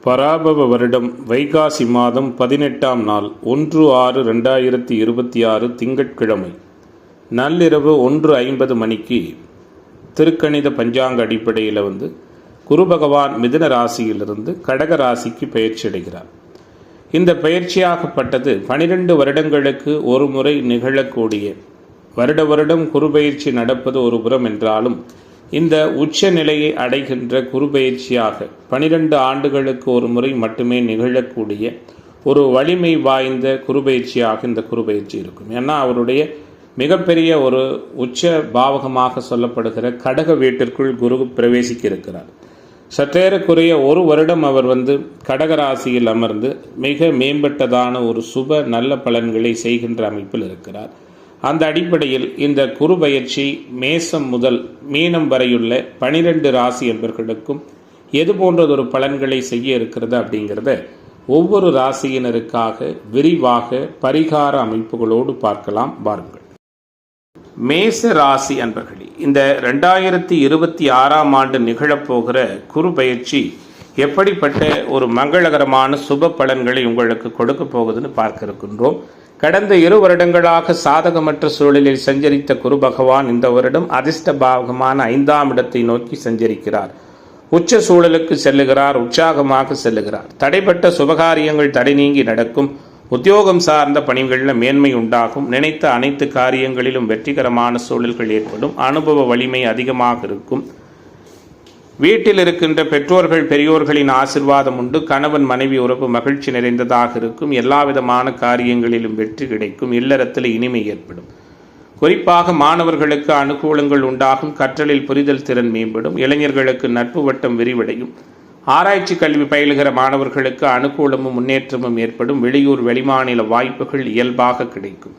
பராபவ வருடம் வைகாசி மாதம் 18ஆம் நாள் 1/6/2026 திங்கட்கிழமை நள்ளிரவு 1:50 மணிக்கு திருக்கணித பஞ்சாங்க அடிப்படையில் குரு பகவான் மிதுன ராசியிலிருந்து கடக ராசிக்கு பயிற்சி அடைகிறார். இந்த பயிற்சியாகப்பட்டது 12 வருடங்களுக்கு ஒரு முறை நிகழக்கூடிய வருடம் குரு பயிற்சி நடப்பது ஒரு புறம் என்றாலும் இந்த உச்ச நிலையை அடைகின்ற குரு பயிற்சியாக 12 ஆண்டுகளுக்கு ஒரு முறை மட்டுமே நிகழக்கூடிய ஒரு வலிமை வாய்ந்த குரு பயிற்சியாக இந்த குரு பயிற்சி இருக்கும். ஏன்னா அவருடைய மிகப்பெரிய ஒரு உச்ச பாவகமாக சொல்லப்படுகிற கடக வீட்டிற்குள் குரு பிரவேசிக்க இருக்கிறார். சற்றேறக்குறைய ஒரு வருடம் அவர் கடக ராசியில் அமர்ந்து மிக மேம்பட்டதான ஒரு சுப நல்ல பலன்களை செய்கின்ற அமைப்பில் இருக்கிறார். அந்த அடிப்படையில் இந்த குரு பயிற்சி மேசம் முதல் மீனம் வரையுள்ள 12 ராசி என்பவர்களுக்கும் எது போன்றதொரு பலன்களை செய்ய இருக்கிறது அப்படிங்கிறத ஒவ்வொரு ராசியினருக்காக விரிவாக பரிகார அமைப்புகளோடு பார்க்கலாம். பாருங்கள். மேச ராசி அன்பர்களே, இந்த 2026ஆம் ஆண்டு நிகழப்போகிற குரு பயிற்சி எப்படிப்பட்ட ஒரு மங்களகரமான சுப பலன்களை உங்களுக்கு கொடுக்க போகுதுன்னு பார்க்க இருக்கின்றோம். கடந்த 2 வருடங்களாக சாதகமற்ற சூழலில் சஞ்சரித்த குரு பகவான் இந்த வருடம் அதிர்ஷ்ட பாவகமான 5ஆம் இடத்தை நோக்கி சஞ்சரிக்கிறார். உச்ச சூழலுக்கு செல்லுகிறார், உற்சாகமாக செல்லுகிறார். தடைப்பட்ட சுபகாரியங்கள் தடை நீங்கி நடக்கும். உத்தியோகம் சார்ந்த பணிகளில் மேன்மை உண்டாகும். நினைத்த அனைத்து காரியங்களிலும் வெற்றிகரமான சூழல்கள் ஏற்படும். அனுபவ வலிமை அதிகமாக இருக்கும். வீட்டில் இருக்கின்ற பெற்றோர்கள் பெரியோர்களின் ஆசிர்வாதம் உண்டு. கணவன் மனைவி உறவு மகிழ்ச்சி நிறைந்ததாக இருக்கும். எல்லா விதமான காரியங்களிலும் வெற்றி கிடைக்கும். இல்லறத்தில் இனிமை ஏற்படும். குறிப்பாக மாணவர்களுக்கு அனுகூலங்கள் உண்டாகும். கற்றலில் புரிதல் திறன் மேம்படும். இளைஞர்களுக்கு நட்பு வட்டம் விரிவடையும். ஆராய்ச்சி கல்வி பயிலுகிற மாணவர்களுக்கு அனுகூலமும் முன்னேற்றமும் ஏற்படும். வெளியூர் வெளிமாநில வாய்ப்புகள் இயல்பாக கிடைக்கும்.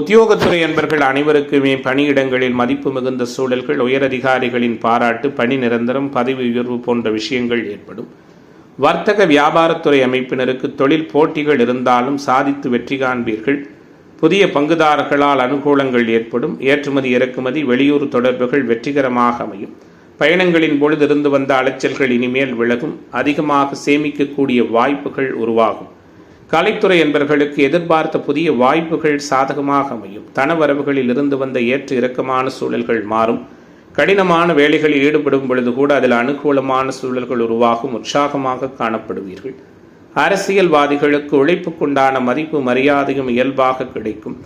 உத்தியோகத்துறை என்பர்கள் அனைவருக்குமே பணியிடங்களில் மதிப்பு மிகுந்த சூழல்கள், உயரதிகாரிகளின் பாராட்டு, பணி நிரந்தரம், பதவி உயர்வு போன்ற விஷயங்கள் ஏற்படும். வர்த்தக வியாபாரத்துறை அமைப்பினருக்கு தொழில் போட்டிகள் இருந்தாலும் சாதித்து வெற்றி காண்பீர்கள். புதிய பங்குதாரர்களால் அனுகூலங்கள் ஏற்படும். ஏற்றுமதி இறக்குமதி வெளியூர் தொடர்புகள் வெற்றிகரமாக அமையும். பயணங்களின் பொழுது இருந்து வந்த அலைச்சல்கள் இனிமேல் விலகும். அதிகமாக சேமிக்கக்கூடிய வாய்ப்புகள் உருவாகும். கலைத்துறை என்பவர்களுக்கு எதிர்பார்த்த புதிய வாய்ப்புகள் சாதகமாக அமையும். தனவரவுகளில் இருந்து வந்த ஏற்ற இறக்கமான சூழல்கள் மாறும். கடினமான வேலைகளில் ஈடுபடும் பொழுது கூட அதில் அனுகூலமான சூழல்கள் உருவாகும். உற்சாகமாக காணப்படுவீர்கள். அரசியல்வாதிகளுக்கு உழைப்புக்குண்டான மதிப்பு மரியாதையும் இயல்பாக கிடைக்கும்.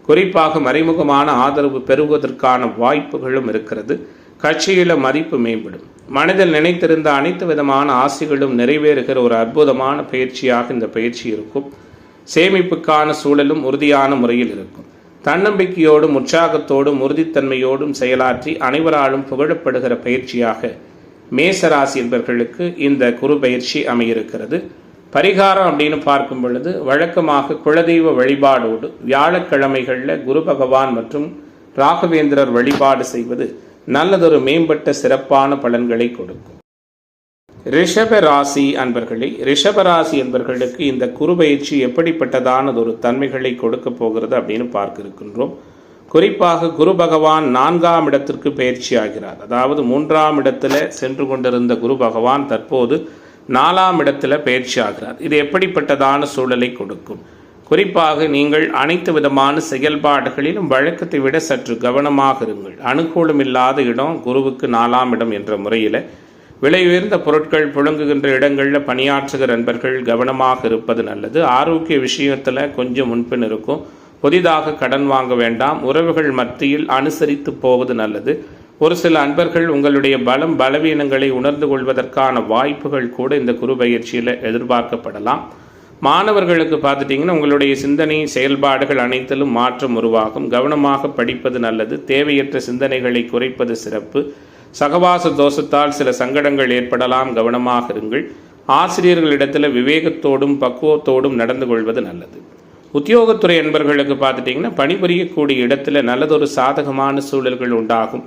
குறிப்பாக மறைமுகமான ஆதரவு பெறுவதற்கான வாய்ப்புகளும் இருக்கிறது. கட்சியில மதிப்பு மேம்படும். மனதில் நினைத்திருந்த அனைத்து விதமான ஆசைகளும் நிறைவேறுகிற ஒரு அற்புதமான பயிற்சியாக இந்த பயிற்சி இருக்கும். சேமிப்புக்கான சூழலும் உறுதியான முறையில் இருக்கும். தன்னம்பிக்கையோடும் உற்சாகத்தோடும் உறுதித்தன்மையோடும் செயலாற்றி அனைவராலும் புகழப்படுகிற பயிற்சியாக மேசராசி என்பவர்களுக்கு இந்த குரு பயிற்சி அமையிருக்கிறது. பரிகாரம் அப்படின்னு பார்க்கும் பொழுது வழக்கமாக குலதெய்வ வழிபாடோடு வியாழக்கிழமைகளில் குரு பகவான் மற்றும் ராகவேந்திரர் வழிபாடு செய்வது நல்லதொரு மேம்பட்ட சிறப்பான பலன்களை கொடுக்கும். ரிஷப ராசி அன்பர்களே, ரிஷபராசி என்பவர்களுக்கு இந்த குரு பயிற்சி எப்படிப்பட்டதானதொரு தன்மைகளை கொடுக்க போகிறது அப்படின்னு பார்க்க இருக்கின்றோம். குறிப்பாக குரு பகவான் 4ஆம் இடத்திற்கு பயிற்சி ஆகிறார். அதாவது 3ஆம் இடத்துல சென்று கொண்டிருந்த குரு பகவான் தற்போது 4ஆம் இடத்துல பயிற்சி ஆகிறார். இது எப்படிப்பட்டதான சூழலை கொடுக்கும்? குறிப்பாக நீங்கள் அனைத்து விதமான செயல்பாடுகளிலும் வழக்கத்தை விட சற்று கவனமாக இருங்கள். அனுகூலமில்லாத இடம் குருவுக்கு 4ஆம் இடம் என்ற முறையில் விலை உயர்ந்த பொருட்கள் புழங்குகின்ற இடங்களில் பணியாற்றுகிற நண்பர்கள் கவனமாக இருப்பது நல்லது. ஆரோக்கிய விஷயத்தில் கொஞ்சம் முன்பின் இருக்கும். புதிதாக கடன் வாங்க வேண்டாம். உறவுகள் மத்தியில் அனுசரித்து போவது நல்லது. ஒரு சில அன்பர்கள் உங்களுடைய பலவீனங்களை உணர்ந்து கொள்வதற்கான வாய்ப்புகள் கூட இந்த குரு பயிற்சியில் எதிர்பார்க்கப்படலாம். மாணவர்களுக்கு பார்த்துட்டிங்கன்னா உங்களுடைய சிந்தனை செயல்பாடுகள் அனைத்திலும் மாற்றம் உருவாகும். கவனமாக படிப்பது நல்லது. தேவையற்ற சிந்தனைகளை குறைப்பது சிறப்பு. சகவாச தோஷத்தால் சில சங்கடங்கள் ஏற்படலாம். கவனமாக இருங்கள். ஆசிரியர்களிடத்தில் விவேகத்தோடும் பக்குவத்தோடும் நடந்து கொள்வது நல்லது. உத்தியோகத்துறை என்பவர்களுக்கு பார்த்துட்டிங்கன்னா பணிபுரியக்கூடிய இடத்துல நல்லதொரு சாதகமான சூழல்கள் உண்டாகும்.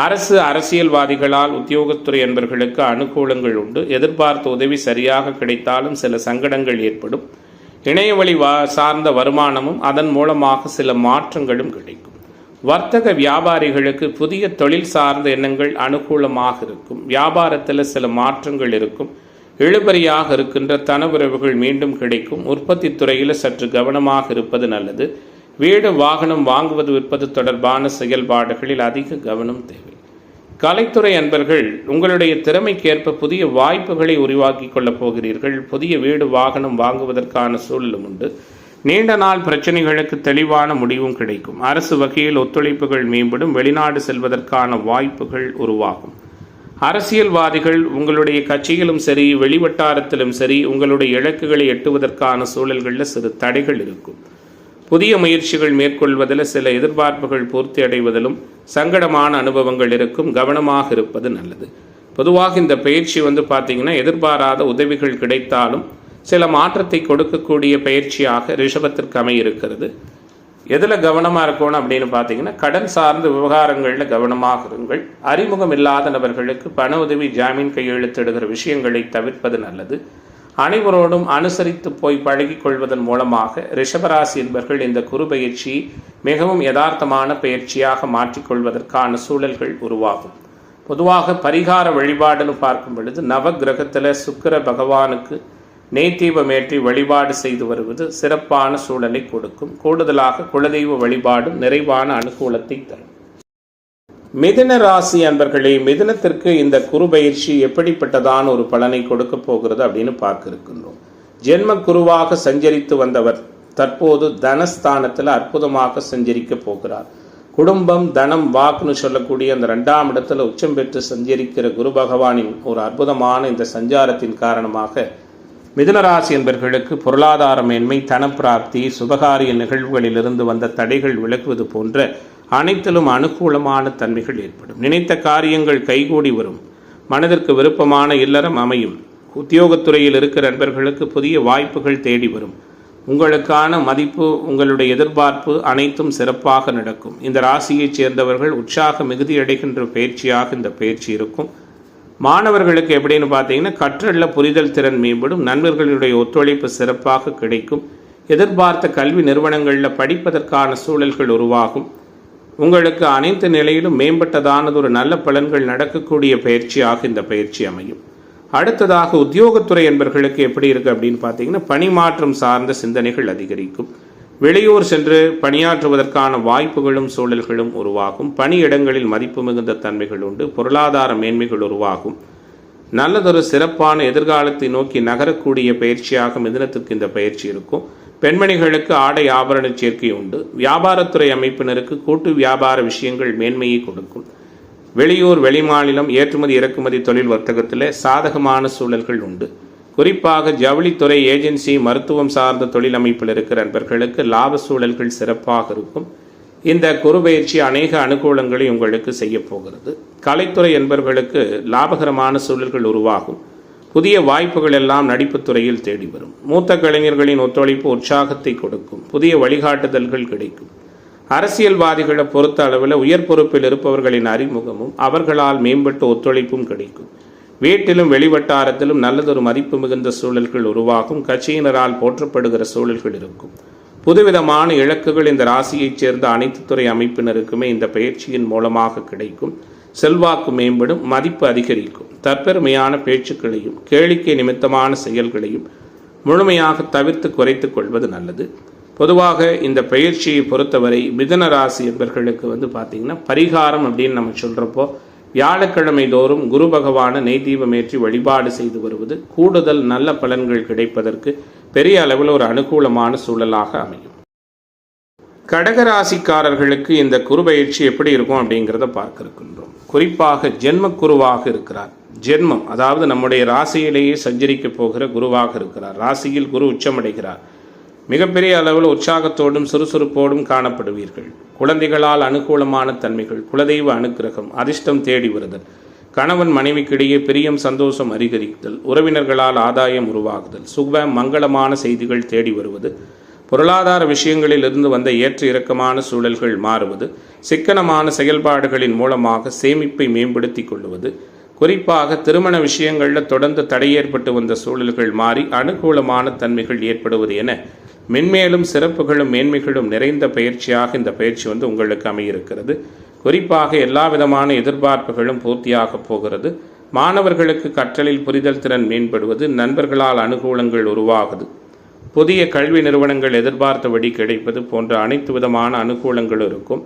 அரசியல்வாதிகளால் உத்தியோகத்துறை என்பவர்களுக்கு அனுகூலங்கள் உண்டு. எதிர்பார்த்த உதவி சரியாக கிடைத்தாலும் சில சங்கடங்கள் ஏற்படும். இணையவழி சார்ந்த வருமானமும் அதன் மூலமாக சில மாற்றங்களும் கிடைக்கும். வர்த்தக வியாபாரிகளுக்கு புதிய தொழில் சார்ந்த எண்ணங்கள் அனுகூலமாக இருக்கும். வியாபாரத்தில் சில மாற்றங்கள் இருக்கும். இழுபறியாக இருக்கின்ற தனவுறவுகள் மீண்டும் கிடைக்கும். உற்பத்தி துறையில் சற்று கவனமாக இருப்பது நல்லது. வீடு வாகனம் வாங்குவது விற்பது தொடர்பான செயல்பாடுகளில் அதிக கவனம் தேவை. கலைத்துறை அன்பர்கள் உங்களுடைய திறமைக்கேற்ப புதிய வாய்ப்புகளை உருவாக்கி கொள்ளப் போகிறீர்கள். புதிய வீடு வாகனம் வாங்குவதற்கான சூழலும் உண்டு. நீண்ட நாள் பிரச்சனைகளுக்கு தெளிவான முடிவும் கிடைக்கும். அரசு வகையில் ஒத்துழைப்புகள் மேம்படும். வெளிநாடு செல்வதற்கான வாய்ப்புகள் உருவாகும். அரசியல்வாதிகள் உங்களுடைய கட்சியிலும் சரி வெளிவட்டாரத்திலும் சரி உங்களுடைய இலக்குகளை எட்டுவதற்கான சூழல்களில் சிறு தடைகள் இருக்கும். புதிய முயற்சிகள் மேற்கொள்வதில் சில எதிர்பார்ப்புகள் பூர்த்தி அடைவதிலும் சங்கடமான அனுபவங்கள் இருக்கும். கவனமாக இருப்பது நல்லது. பொதுவாக இந்த பயிற்சி பார்த்தீங்கன்னா எதிர்பாராத உதவிகள் கிடைத்தாலும் சில மாற்றத்தை கொடுக்கக்கூடிய பயிற்சியாக ரிஷபத்திற்கு அமையிருக்கிறது. எதில் கவனமாக இருக்கணும் அப்படின்னு பார்த்தீங்கன்னா கடன் சார்ந்த விவகாரங்களில் கவனமாக இருங்கள். அறிமுகம் இல்லாத நபர்களுக்கு பண உதவி, ஜாமீன் கையெழுத்திடுகிற விஷயங்களை தவிர்ப்பது நல்லது. அனைவரோடும் அனுசரித்து போய் பழகிக் கொள்வதன் மூலமாக ரிஷபராசி என்பவர்கள் இந்த குரு பயிற்சி மிகவும் யதார்த்தமான பயிற்சியாக மாற்றிக்கொள்வதற்கான சூழல்கள் உருவாகும். பொதுவாக பரிகார வழிபாடுன்னு பார்க்கும் பொழுது நவ கிரகத்தில் சுக்கிர பகவானுக்கு நெய்தீபமேற்றி வழிபாடு செய்து வருவது சிறப்பான சூழலை கொடுக்கும். கூடுதலாக குலதெய்வ வழிபாடும் நிறைவான அனுகூலத்தை தரும். மிதுன ராசி அன்பர்களே, மிதுனத்திற்கு இந்த குரு பயிற்சி எப்படிப்பட்டதான ஒரு பலனை கொடுக்க போகிறது அப்படின்னு பார்க்க இருக்கின்றோம். ஜென்ம குருவாக சஞ்சரித்து வந்தவர் தற்போது தனஸ்தானத்தில் அற்புதமாக சஞ்சரிக்க போகிறார். குடும்பம், தனம், வாக்குன்னு சொல்லக்கூடிய அந்த 2ஆம் இடத்துல உச்சம் பெற்று சஞ்சரிக்கிற குரு பகவானின் ஒரு அற்புதமான இந்த சஞ்சாரத்தின் காரணமாக மிதுனராசி என்பவர்களுக்கு பொருளாதார மேன்மை, தனப்பிராப்தி, சுபகாரிய நிகழ்வுகளிலிருந்து வந்த தடைகள் விலகுவது போன்ற அனைத்திலும் அனுகூலமான தன்மைகள் ஏற்படும். நினைத்த காரியங்கள் கைகூடி வரும். மனதிற்கு விருப்பமான இல்லறம் அமையும். உத்தியோகத்துறையில் இருக்கிற நண்பர்களுக்கு புதிய வாய்ப்புகள் தேடி வரும். உங்களுக்கான மதிப்பு, உங்களுடைய எதிர்பார்ப்பு அனைத்தும் சிறப்பாக நடக்கும். இந்த ராசியைச் சேர்ந்தவர்கள் உற்சாக மிகுதியடைகின்ற பயிற்சியாக இந்த பயிற்சி இருக்கும். மாணவர்களுக்கு எப்படின்னு பார்த்தீங்கன்னா கற்றல்ல புரிதல் திறன் மேம்படும். நண்பர்களுடைய ஒத்துழைப்பு சிறப்பாக கிடைக்கும். எதிர்பார்த்த கல்வி நிறுவனங்களில் படிப்பதற்கான சூழல்கள் உருவாகும். உங்களுக்கு அனைத்து நிலையிலும் மேம்பட்டதானது ஒரு நல்ல பலன்கள் நடக்கக்கூடிய பயிற்சியாக இந்த பயிற்சி அமையும். அடுத்ததாக உத்தியோகத்துறை என்பவர்களுக்கு எப்படி இருக்கு அப்படின்னு பார்த்தீங்கன்னா பணிமாற்றம் சார்ந்த சிந்தனைகள் அதிகரிக்கும். வெளியூர் சென்று பணியாற்றுவதற்கான வாய்ப்புகளும் சூழல்களும் உருவாகும். பணியிடங்களில் மதிப்பு மிகுந்த தன்மைகள் உண்டு. பொருளாதார மேன்மைகள் உருவாகும். நல்லதொரு சிறப்பான எதிர்காலத்தை நோக்கி நகரக்கூடிய பயிற்சியாக மிதுனத்திற்கு இந்த பயிற்சி இருக்கும். பெண்மணிகளுக்கு ஆடை ஆபரண சேர்க்கை உண்டு. வியாபாரத்துறை அமைப்பினருக்கு கூட்டு வியாபார விஷயங்கள் மேன்மையை கொடுக்கும். வெளியூர், வெளிமாநிலம் ஏற்றுமதி இறக்குமதி தொழில் வர்த்தகத்தில் சாதகமான சூழல்கள் உண்டு. குறிப்பாக ஜவுளித்துறை, ஏஜென்சி, மருத்துவம் சார்ந்த தொழில் அமைப்பில் இருக்கிற நண்பர்களுக்கு லாப சூழல்கள் சிறப்பாக இருக்கும். இந்த குரு பயிற்சி அநேக அனுகூலங்களை உங்களுக்கு செய்ய போகிறது. கலைத்துறை என்பவர்களுக்கு லாபகரமான சூழல்கள் உருவாகும். புதிய வாய்ப்புகள் எல்லாம் நடிப்புத் துறையில் தேடி வரும். மூத்த கலைஞர்களின் ஒத்துழைப்பு உற்சாகத்தை கொடுக்கும். புதிய வழிகாட்டுதல்கள் கிடைக்கும். அரசியல்வாதிகளை பொறுத்த அளவில் உயர் பொறுப்பில் இருப்பவர்களின் அறிமுகமும் அவர்களால் மேம்பட்ட ஒத்துழைப்பும் கிடைக்கும். வீட்டிலும் வெளிவட்டாரத்திலும் நல்லதொரு மதிப்பு மிகுந்த சூழல்கள் உருவாகும். கட்சியினரால் போற்றப்படுகிற சூழல்கள் இருக்கும். புதுவிதமான இலக்குகள் இந்த ராசியைச் சேர்ந்த அனைத்து துறை அமைப்பினருக்குமே இந்த பயிற்சியின் மூலமாக கிடைக்கும். செல்வாக்கு மேம்படும். மதிப்பு அதிகரிக்கும். தற்பெருமையான பேச்சுக்களையும் கேளிக்கை நிமித்தமான செயல்களையும் முழுமையாக தவிர்த்து குறைத்து கொள்வது நல்லது. பொதுவாக இந்த பயிற்சியை பொறுத்தவரை மிதுன ராசி என்பவர்களுக்கு பார்த்தீங்கன்னா பரிகாரம் அப்படின்னு நம்ம சொல்கிறப்போ வியாழக்கிழமை தோறும் குரு பகவான நெய்தீபமேற்றி வழிபாடு செய்து வருவது கூடுதல் நல்ல பலன்கள் கிடைப்பதற்கு பெரிய அளவில் ஒரு அனுகூலமான சூழலாக அமையும். கடகராசிக்காரர்களுக்கு இந்த குரு பயிற்சி எப்படி இருக்கும் அப்படிங்கிறத பார்க்க இருக்கின்றோம். குறிப்பாக ஜென்ம குருவாக இருக்கிறார். ஜென்மம் அதாவது நம்முடைய ராசியிலேயே சஞ்சரிக்க போகிற குருவாக இருக்கிறார். ராசியில் குரு உச்சமடைகிறார். மிகப்பெரிய அளவில் உற்சாகத்தோடும் சுறுசுறுப்போடும் காணப்படுவீர்கள். குழந்தைகளால் அனுகூலமான தன்மைகள், குலதெய்வ அனுக்கிரகம், அதிர்ஷ்டம் தேடி வருதல், கணவன் மனைவிக்கிடையே பிரியம், சந்தோஷம் அதிகரித்தல், உறவினர்களால் ஆதாயம் உருவாகுதல், சுப மங்களமான செய்திகள் தேடி வருவது, பொருளாதார விஷயங்களில் இருந்து வந்த ஏற்ற இறக்கமான சூழல்கள் மாறுவது, சிக்கனமான செயல்பாடுகளின் மூலமாக சேமிப்பை மேம்படுத்தி கொள்வது, குறிப்பாக திருமண விஷயங்களில் தொடர்ந்து தடை ஏற்பட்டு வந்த சூழல்கள் மாறி அனுகூலமான தன்மைகள் ஏற்படுவது என மென்மேலும் சிறப்புகளும் மேன்மைகளும் நிறைந்த பயிற்சியாக இந்த பயிற்சி உங்களுக்கு அமையிருக்கிறது. குறிப்பாக எல்லா விதமான எதிர்பார்ப்புகளும் பூர்த்தியாக போகிறது. மாணவர்களுக்கு கற்றலில் புரிதல் திறன் மேம்படுவது, நண்பர்களால் அனுகூலங்கள் உருவாகுது, புதிய கல்வி நிறுவனங்கள் எதிர்பார்த்தபடி கிடைப்பது போன்ற அனைத்து விதமான அனுகூலங்கள் இருக்கும்.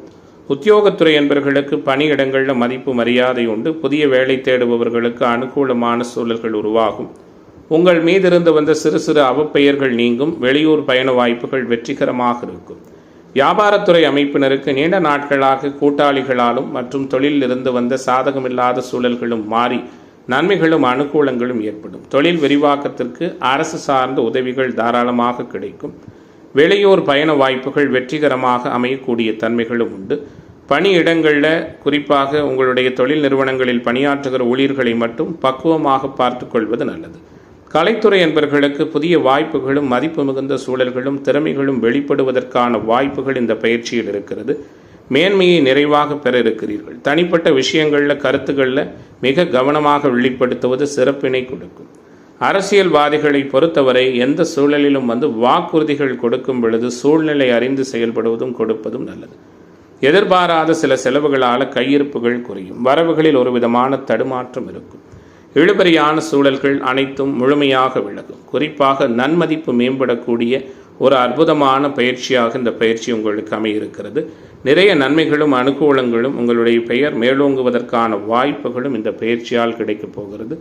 உத்தியோகத்துறை என்பவர்களுக்கு பணியிடங்களில் மதிப்பு மரியாதை உண்டு. புதிய வேலை தேடுபவர்களுக்கு அனுகூலமான சூழல்கள் உருவாகும். உங்கள் மீதிருந்து வந்த சிறு சிறு அவப்பெயர்கள் நீங்கும். வெளியூர் பயண வாய்ப்புகள் வெற்றிகரமாக இருக்கும். வியாபாரத்துறை அமைப்பினருக்கு நீண்ட நாட்களாக கூட்டாளிகளாலும் மற்றும் தொழிலில் இருந்து வந்த சாதகமில்லாத சூழல்களும் மாறி நன்மைகளும் அனுகூலங்களும் ஏற்படும். தொழில் விரிவாக்கத்திற்கு அரசு சார்ந்த உதவிகள் தாராளமாக கிடைக்கும். வெளியூர் பயண வாய்ப்புகள் வெற்றிகரமாக அமையக்கூடிய தன்மைகளும் உண்டு. பணியிடங்களில் குறிப்பாக உங்களுடைய தொழில் நிறுவனங்களில் பணியாற்றுகிற ஊழியர்களை மட்டும் பக்குவமாக பார்த்து கொள்வது நல்லது. கலைத்துறை என்பவர்களுக்கு புதிய வாய்ப்புகளும் மதிப்பு மிகுந்த சூழல்களும் திறமைகளும் வெளிப்படுவதற்கான வாய்ப்புகள் இந்த பயிற்சியில் இருக்கிறது. மேன்மையை நிறைவாக பெற இருக்கிறீர்கள். தனிப்பட்ட விஷயங்களில் கருத்துக்களில் மிக கவனமாக வெளிப்படுத்துவது சிறப்பினை கொடுக்கும். அரசியல்வாதிகளை பொறுத்தவரை எந்த சூழலிலும் வாக்குறுதிகள் கொடுக்கும் பொழுது சூழ்நிலை அறிந்து செயல்படுவதும் கொடுப்பதும் நல்லது. எதிர்பாராத சில செலவுகளால் கையிருப்புகள் குறையும். வரவுகளில் ஒரு விதமான தடுமாற்றம் இருக்கும். இழுபறியான சூழல்கள் அனைத்தும் முழுமையாக விலகும். குறிப்பாக நன்மதிப்பு மேம்படக்கூடிய ஒரு அற்புதமான பயிற்சியாக இந்த பயிற்சி உங்களுக்கு அமையிருக்கிறது. நிறைய நன்மைகளும் அனுகூலங்களும் உங்களுடைய பெயர் மேலோங்குவதற்கான வாய்ப்புகளும் இந்த பயிற்சியால் கிடைக்கப் போகிறது.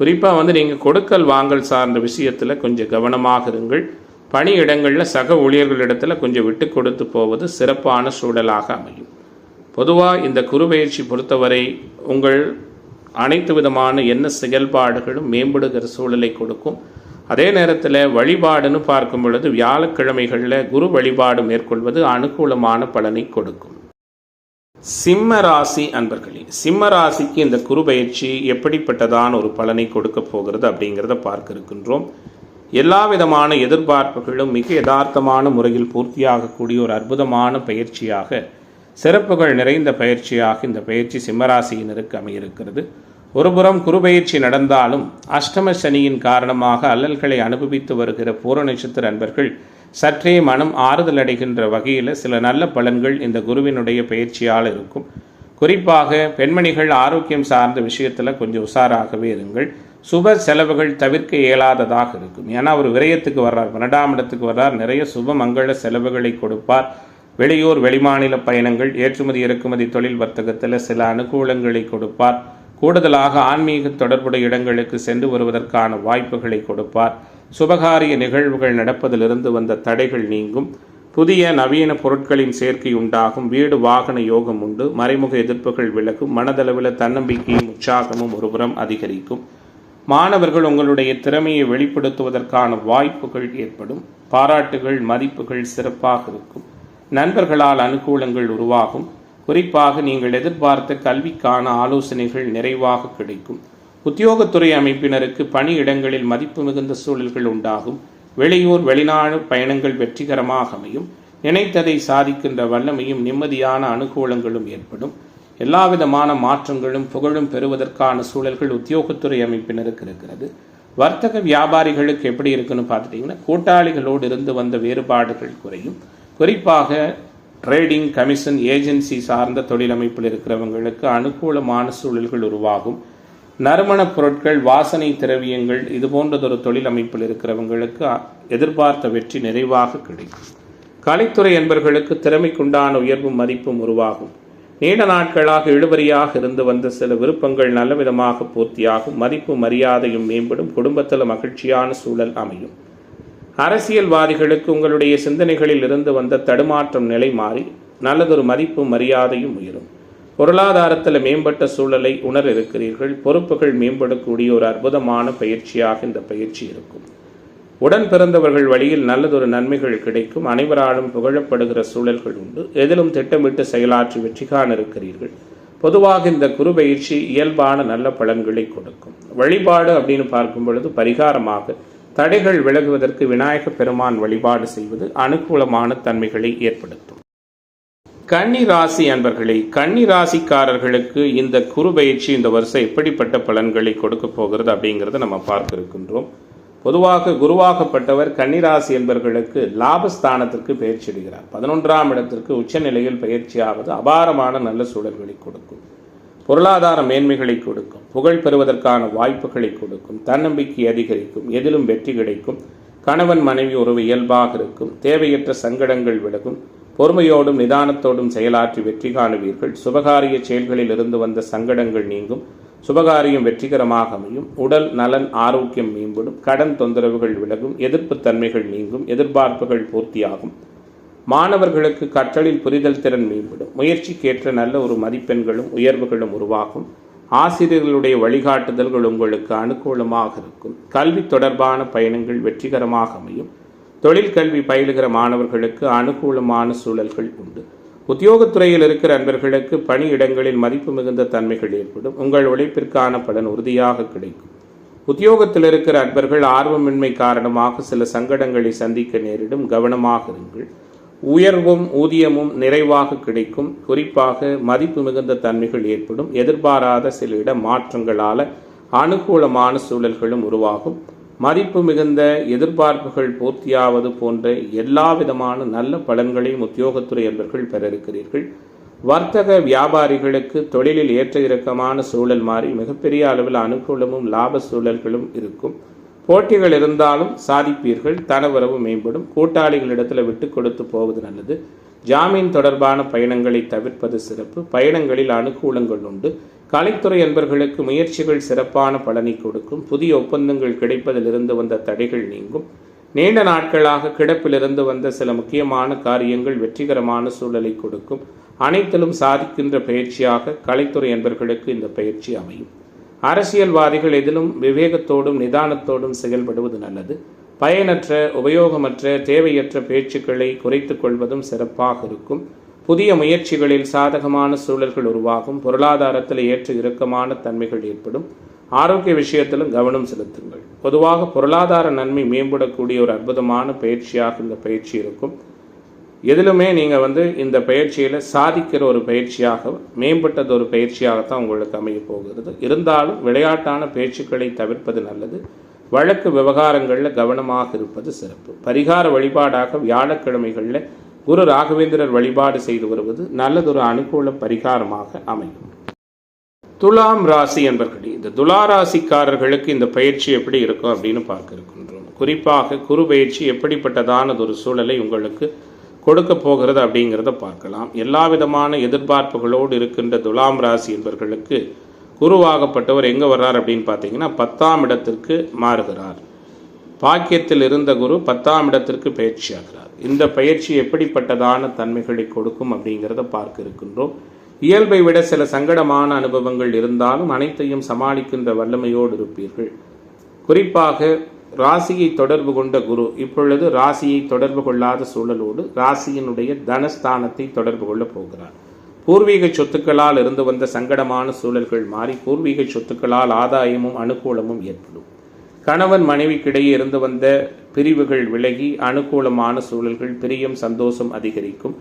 குறிப்பாக நீங்கள் கொடுக்கல் வாங்கல் சார்ந்த விஷயத்தில் கொஞ்சம் கவனமாக இருங்கள். பணியிடங்களில் சக ஊழியர்களிடத்தில் கொஞ்சம் விட்டு கொடுத்து போவது சிறப்பான சூழலாக அமையும். பொதுவாக இந்த குரு பயிற்சி பொறுத்தவரை உங்கள் அனைத்து விதமான என்ன செயல்பாடுகளும் மேம்படுகிற சூழலை கொடுக்கும். அதே நேரத்தில் வழிபாடுன்னு பார்க்கும் பொழுது வியாழக்கிழமைகளில் குரு வழிபாடு மேற்கொள்வது அனுகூலமான பலனை கொடுக்கும். சிம்ம ராசி அன்பர்களே, சிம்ம ராசிக்கு இந்த குரு பயிற்சி எப்படிப்பட்டதான ஒரு பலனை கொடுக்க போகிறது அப்படிங்கிறத பார்க்க இருக்கின்றோம். எல்லா விதமான எதிர்பார்ப்புகளும் மிக யதார்த்தமான முறையில் பூர்த்தியாகக்கூடிய ஒரு அற்புதமான பயிற்சியாக, சிறப்புகள் நிறைந்த பயிற்சியாக இந்த பயிற்சி சிம்மராசியினருக்கு அமையிருக்கிறது. ஒருபுறம் குரு பயிற்சி நடந்தாலும் அஷ்டம சனியின் காரணமாக அல்லல்களை அனுபவித்து வருகிற பூர நட்சத்திர அன்பர்கள் சற்றே மனம் ஆறுதல் அடைகின்ற வகையில் சில நல்ல பலன்கள் இந்த குருவினுடைய பயிற்சியால் இருக்கும். குறிப்பாக பெண்மணிகள் ஆரோக்கியம் சார்ந்த விஷயத்தில் கொஞ்சம் உஷாராகவே இருங்கள். சுப செலவுகள் தவிர்க்க இயலாததாக இருக்கும். ஏன்னா அவர் விரயத்துக்கு வர்றார், 12ஆம் இடத்துக்கு வர்றார், நிறைய சுப மங்கள செலவுகளை கொடுப்பார். வெளியூர் வெளிமாநில பயணங்கள், ஏற்றுமதி இறக்குமதி தொழில் வர்த்தகத்தில் சில அனுகூலங்களை கொடுப்பார். கூடுதலாக ஆன்மீக தொடர்புடைய இடங்களுக்கு சென்று வருவதற்கான வாய்ப்புகளை கொடுப்பார். சுபகாரிய நிகழ்வுகள் நடப்பதிலிருந்து வந்த தடைகள் நீங்கும். புதிய நவீன பொருட்களின் சேர்க்கை உண்டாகும். வீடு வாகன யோகம் உண்டு. மறைமுக எதிர்ப்புகள் விலகும். மனதளவில் தன்னம்பிக்கையும் உற்சாகமும் ஒருபுறம் அதிகரிக்கும். மாணவர்கள் உங்களுடைய திறமையை வெளிப்படுத்துவதற்கான வாய்ப்புகள் ஏற்படும். பாராட்டுகள் மதிப்புகள் சிறப்பாக இருக்கும். நண்பர்களால் அனுகூலங்கள் உருவாகும். குறிப்பாக நீங்கள் எதிர்பார்த்த கல்விக்கான ஆலோசனைகள் நிறைவாக கிடைக்கும். உத்தியோகத்துறை அமைப்பினருக்கு பணியிடங்களில் மதிப்பு மிகுந்த சூழல்கள் உண்டாகும். வெளியூர் வெளிநாடு பயணங்கள் வெற்றிகரமாக அமையும். நினைத்ததை சாதிக்கின்ற வல்லமையும் நிம்மதியான அனுகூலங்களும் ஏற்படும். எல்லாவிதமான மாற்றங்களும் புகழும் பெறுவதற்கான சூழல்கள் உத்தியோகத்துறை அமைப்பினருக்கு இருக்கிறது. வர்த்தக வியாபாரிகளுக்கு எப்படி இருக்குன்னு பார்த்துட்டிங்கன்னா, கூட்டாளிகளோடு இருந்து வந்த வேறுபாடுகள் குறையும். குறிப்பாக ட்ரேடிங், கமிஷன், ஏஜென்சி சார்ந்த தொழில் அமைப்பில் இருக்கிறவங்களுக்கு அனுகூலமான சூழல்கள் உருவாகும். நறுமணப் பொருட்கள், வாசனை திரவியங்கள் இது போன்றதொரு தொழில் அமைப்பில் இருக்கிறவங்களுக்கு எதிர்பார்த்த வெற்றி நிறைவாக கிடைக்கும். கலைத்துறை என்பவர்களுக்கு திறமைக்குண்டான உயர்வும் மதிப்பும் உருவாகும். நீண்ட நாட்களாக இழுபறியாக இருந்து வந்த சில விருப்பங்கள் நல்ல விதமாக பூர்த்தியாகும். மதிப்பு மரியாதையும் மேம்படும். குடும்பத்தில் மகிழ்ச்சியான சூழல் அமையும். அரசியல்வாதிகளுக்கு உங்களுடைய சிந்தனைகளில் இருந்து வந்த தடுமாற்றம் நிலை மாறி நல்லதொரு மதிப்பும் மரியாதையும் உயரும். பொருளாதாரத்தில் மேம்பட்ட சூழலை உணர இருக்கிறீர்கள். பொறுப்புகள் மேம்படக்கூடிய ஒரு அற்புதமான பயிற்சியாக இந்த பயிற்சி இருக்கும். உடன் பிறந்தவர்கள் வழியில் நல்லதொரு நன்மைகள் கிடைக்கும். அனைவராலும் புகழப்படுகிற சூழல்கள் உண்டு. எதிலும் திட்டமிட்டு செயலாற்றி வெற்றி காண இருக்கிறீர்கள். பொதுவாக இந்த குரு பயிற்சி இயல்பான நல்ல பலன்களை கொடுக்கும். வழிபாடு அப்படின்னு பார்க்கும் பொழுது பரிகாரமாக தடைகள் விலகுவதற்கு விநாயக பெருமான் வழிபாடு செய்வது அனுகூலமான தன்மைகளை ஏற்படுத்தும். கன்னி ராசி அன்பர்களே, கன்னி ராசிக்காரர்களுக்கு இந்த குரு பயிற்சி இந்த வருஷம் எப்படிப்பட்ட பலன்களை கொடுக்க போகிறது அப்படிங்கிறத நம்ம பார்க்க இருக்கின்றோம். பொதுவாக குருவாகப்பட்டவர் கன்னிராசி என்பவர்களுக்கு லாபஸ்தானத்திற்கு பயிற்சிடுகிறார். 11ஆம் இடத்திற்கு உச்சநிலையில் பயிற்சியாவது அபாரமான நல்ல சூழல்களை கொடுக்கும். பொருளாதார மேன்மைகளை கொடுக்கும், புகழ் பெறுவதற்கான வாய்ப்புகளை கொடுக்கும், தன்னம்பிக்கை அதிகரிக்கும், எதிலும் வெற்றி கிடைக்கும், கணவன் மனைவி உறவு இயல்பாக இருக்கும், தேவையற்ற சங்கடங்கள் விலகும், பொறுமையோடும் நிதானத்தோடும் செயலாற்றி வெற்றி காணுவீர்கள். சுபகாரிய செயல்களில் இருந்து வந்த சங்கடங்கள் நீங்கும், சுபகாரியம் வெற்றிகரமாக அமையும், உடல் நலன் ஆரோக்கியம் மேம்படும், கடன் தொந்தரவுகள் விலகும், எதிர்ப்பு தன்மைகள் நீங்கும், எதிர்பார்ப்புகள் பூர்த்தியாகும். மாணவர்களுக்கு கற்றலில் புரிதல் திறன் மேம்படும், முயற்சிக்கேற்ற நல்ல ஒரு மதிப்பெண்களும் உயர்வுகளும் உருவாகும். ஆசிரியர்களுடைய வழிகாட்டுதல்கள் உங்களுக்கு அனுகூலமாக இருக்கும். கல்வி தொடர்பான பயணங்கள் வெற்றிகரமாக அமையும். தொழில் கல்வி பயிலுகிற மாணவர்களுக்கு அனுகூலமான சூழல்கள் உண்டு. உத்தியோகத்துறையில் இருக்கிற அன்பர்களுக்கு பணியிடங்களில் மதிப்பு மிகுந்த தன்மைகள் ஏற்படும். உங்கள் உழைப்பிற்கான பலன் உறுதியாக கிடைக்கும். உத்தியோகத்தில் இருக்கிற அன்பர்கள் ஆர்வமின்மை காரணமாக சில சங்கடங்களை சந்திக்க நேரிடும். கவனமாக இருங்கள். உயர்வும் ஊதியமும் நிறைவாக கிடைக்கும். குறிப்பாக மதிப்பு மிகுந்த தன்மைகள் ஏற்படும். எதிர்பாராத சில இட மாற்றங்களால் அனுகூலமான சூழல்களும் உருவாகும். மதிப்பு மிகுந்த எதிர்பார்ப்புகள் பூர்த்தியாவது போன்ற எல்லா விதமான நல்ல பலன்களையும் உத்தியோகத்துறை அன்பர்கள் பெற இருக்கிறீர்கள். வர்த்தக வியாபாரிகளுக்கு தொழிலில் ஏற்ற இறக்கமான சூழல் மாறி மிகப்பெரிய அளவில் அனுகூலமும் லாப சூழல்களும் இருக்கும். போட்டிகள் இருந்தாலும் சாதிப்பீர்கள். தனவரவு மேம்படும். கூட்டாளிகளிடத்தில் விட்டு கொடுத்து போவது நல்லது. ஜாமீன் தொடர்பான பயணங்களை தவிர்ப்பது சிறப்பு. பயணங்களில் அனுகூலங்கள் உண்டு. கலைத்துறை என்பர்களுக்கு முயற்சிகள் சிறப்பான பலனை கொடுக்கும். புதிய ஒப்பந்தங்கள் கிடைப்பதில் இருந்து வந்த தடைகள் நீங்கும். நீண்ட நாட்களாக கிடப்பிலிருந்து வந்த சில முக்கியமான காரியங்கள் வெற்றிகரமான சூழலை கொடுக்கும். அனைத்திலும் சாதிக்கின்ற பயிற்சியாக கலைத்துறை என்பர்களுக்கு இந்த பயிற்சி அமையும். அரசியல்வாதிகள் எதிலும் விவேகத்தோடும் நிதானத்தோடும் செயல்படுவது நல்லது. பயனற்ற, உபயோகமற்ற, தேவையற்ற பேச்சுக்களை குறைத்துக் கொள்வதும் சிறப்பாக இருக்கும். புதிய முயற்சிகளில் சாதகமான சூழல்கள் உருவாகும். பொருளாதாரத்தில் ஏற்ற இறக்கமான தன்மைகள் ஏற்படும். ஆரோக்கிய விஷயத்திலும் கவனம் செலுத்துங்கள். பொதுவாக பொருளாதார நன்மை மேம்படக்கூடிய ஒரு அற்புதமான பயிற்சியாக இந்த பயிற்சி இருக்கும். எதிலுமே நீங்கள் இந்த பயிற்சியில் சாதிக்கிற ஒரு பயிற்சியாக, மேம்பட்டது ஒரு பயிற்சியாகத்தான் உங்களுக்கு அமைய போகிறது. இருந்தாலும் விளையாட்டான பேச்சுக்களை தவிர்ப்பது நல்லது. வழக்கு விவகாரங்களில் கவனமாக இருப்பது சிறப்பு. பரிகார வழிபாடாக வியாழக்கிழமைகளில் குரு ராகவேந்திரர் வழிபாடு செய்து வருவது நல்லதொரு அனுகூல பரிகாரமாக அமையும். துலாம் ராசி என்பர்களே, இந்த துலா ராசிக்காரர்களுக்கு இந்த பயிற்சி எப்படி இருக்கும் அப்படின்னு பார்க்க இருக்கின்றோம். குறிப்பாக குரு பயிற்சி எப்படிப்பட்டதானதொரு சூழலை உங்களுக்கு கொடுக்க போகிறது அப்படிங்கிறத பார்க்கலாம். எல்லா விதமான எதிர்பார்ப்புகளோடு இருக்கின்ற துலாம் ராசி என்பவர்களுக்கு குருவாகப்பட்டவர் எங்கே வர்றார் அப்படின்னு பார்த்தீங்கன்னா 10ஆம் இடத்திற்கு மாறுகிறார். பாக்கியத்தில் இருந்த குரு 10ஆம் இடத்திற்கு பயிற்சியாகிறார். இந்த பயிற்சி எப்படிப்பட்டதான தன்மைகளை கொடுக்கும் அப்படிங்கிறத பார்க்க இருக்கின்றோம். இயல்பை விட சில சங்கடமான அனுபவங்கள் இருந்தாலும் அனைத்தையும் சமாளிக்கின்ற வல்லமையோடு இருப்பீர்கள். குறிப்பாக ராசியை தொடர்பு கொண்ட குரு இப்பொழுது ராசியை தொடர்பு கொள்ளாத சூழலோடு ராசியினுடைய தனஸ்தானத்தை தொடர்பு கொள்ள போகிறார். பூர்வீக சொத்துக்களால் இருந்து வந்த சங்கடமான சூழல்கள் மாறி பூர்வீக சொத்துக்களால் ஆதாயமும் அனுகூலமும் ஏற்படும். கணவன் மனைவிக்கிடையே இருந்து வந்த பிரிவுகள் விலகி அனுகூலமான சூழல்கள், பிரியம், சந்தோஷம் அதிகரிக்கும்.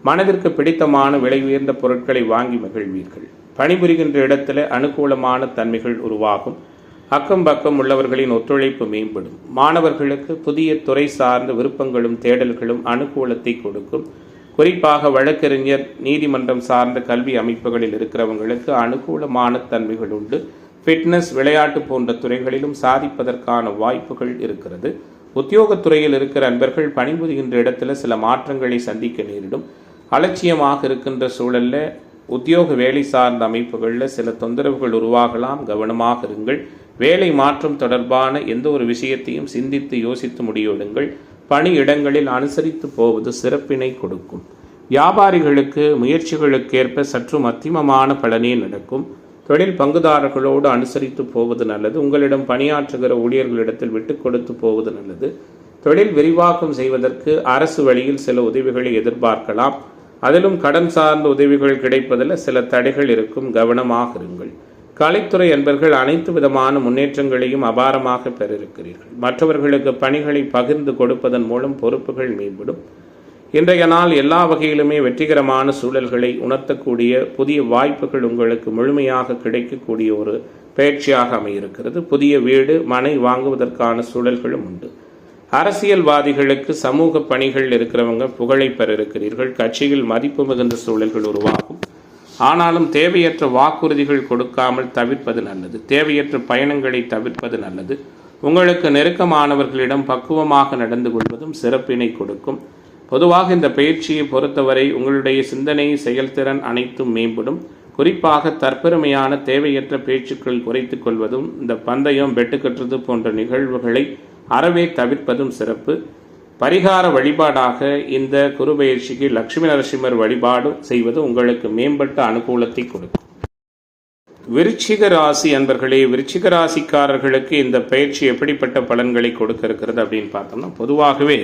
மனதிற்கு பிடித்தமான விலை உயர்ந்த பொருட்களை வாங்கி மகிழ்வீர்கள். பணிபுரிகின்ற இடத்துல அனுகூலமான தன்மைகள் உருவாகும். அக்கம் பக்கம் உள்ளவர்களின் ஒத்துழைப்பு மேம்படும். மாணவர்களுக்கு புதிய துறை சார்ந்த விருப்பங்களும் தேடல்களும் அனுகூலத்தை கொடுக்கும். குறிப்பாக வழக்கறிஞர், நீதிமன்றம் சார்ந்த கல்வி அமைப்புகளில் இருக்கிறவங்களுக்கு அனுகூலமான தன்மைகள் உண்டு. ஃபிட்னஸ், விளையாட்டு போன்ற துறைகளிலும் சாதிப்பதற்கான வாய்ப்புகள் இருக்கிறது. உத்தியோகத்துறையில் இருக்கிற அன்பர்கள் பணிபுரிகின்ற இடத்துல சில மாற்றங்களை சந்திக்க நேரிடும். அலட்சியமாக இருக்கின்ற சூழல்ல உத்தியோக வேலை சார்ந்த அமைப்புகளில் சில தொந்தரவுகள் உருவாகலாம். கவனமாக இருங்கள். வேலை மாற்றம் தொடர்பான எந்த ஒரு விஷயத்தையும் சிந்தித்து யோசித்து முடிவெடுங்கள். பணியிடங்களில் அனுசரித்து போவது சிறப்பினை கொடுக்கும். வியாபாரிகளுக்கு முயற்சிகளுக்கேற்ப சற்று மத்தியமமான பலனே நடக்கும். தொழில் பங்குதாரர்களோடு அனுசரித்து போவது நல்லது. உங்களிடம் பணியாற்றுகிற ஊழியர்களிடத்தில் விட்டு கொடுத்து போவது நல்லது. தொழில் விரிவாக்கம் செய்வதற்கு அரசு வழியில் சில உதவிகளை எதிர்பார்க்கலாம். அதிலும் கடன் சார்ந்த உதவிகள் கிடைப்பதில் சில தடைகள் இருக்கும். கவனமாக இருங்கள். கலைத்துறை என்பர்கள் அனைத்து விதமான முன்னேற்றங்களையும் அபாரமாக பெற இருக்கிறீர்கள். மற்றவர்களுக்கு பணிகளை பகிர்ந்து கொடுப்பதன் மூலம் பொறுப்புகள் மேம்படும். இன்றைய நாள் எல்லா வகையிலுமே வெற்றிகரமான சூழல்களை உணர்த்தக்கூடிய புதிய வாய்ப்புகள் உங்களுக்கு முழுமையாக கிடைக்கக்கூடிய ஒரு பயிற்சியாக அமையிருக்கிறது. புதிய வீடு, மனை வாங்குவதற்கான சூழல்களும் உண்டு. அரசியல்வாதிகளுக்கு சமூக பணிகள் இருக்கிறவங்க புகழை பெற இருக்கிறீர்கள். கட்சியில் மதிப்பு மிகுந்த சூழல்கள் உருவாகும். ஆனாலும் தேவையற்ற வாக்குறுதிகள் கொடுக்காமல் தவிர்ப்பது நல்லது. தேவையற்ற பயணங்களை தவிர்ப்பது நல்லது. உங்களுக்கு நெருக்கமானவர்களிடம் பக்குவமாக நடந்து கொள்வதும் சிறப்பினை கொடுக்கும். பொதுவாக இந்த பயிற்சியை பொறுத்தவரை உங்களுடைய சிந்தனை, செயல்திறன் அனைத்தும் மேம்படும். குறிப்பாக தற்பெருமையான தேவையற்ற பேச்சுக்கள் குறைத்து கொள்வதும், இந்த பந்தயம், பெட்டு கட்டுறது போன்ற நிகழ்வுகளை அறவே தவிர்ப்பதும் சிறப்பு. பரிகார வழிபாடாக இந்த குரு பயிற்சிக்கு லட்சுமி நரசிம்மர் வழிபாடு செய்வது உங்களுக்கு மேம்பட்ட அனுகூலத்தை கொடுக்கும். விருச்சிக ராசி அன்பர்களே, விருச்சிக ராசிக்காரர்களுக்கு இந்த பயிற்சி எப்படிப்பட்ட பலன்களை கொடுக்க இருக்கிறது அப்படின்னு பார்த்தோம்னா, பொதுவாகவே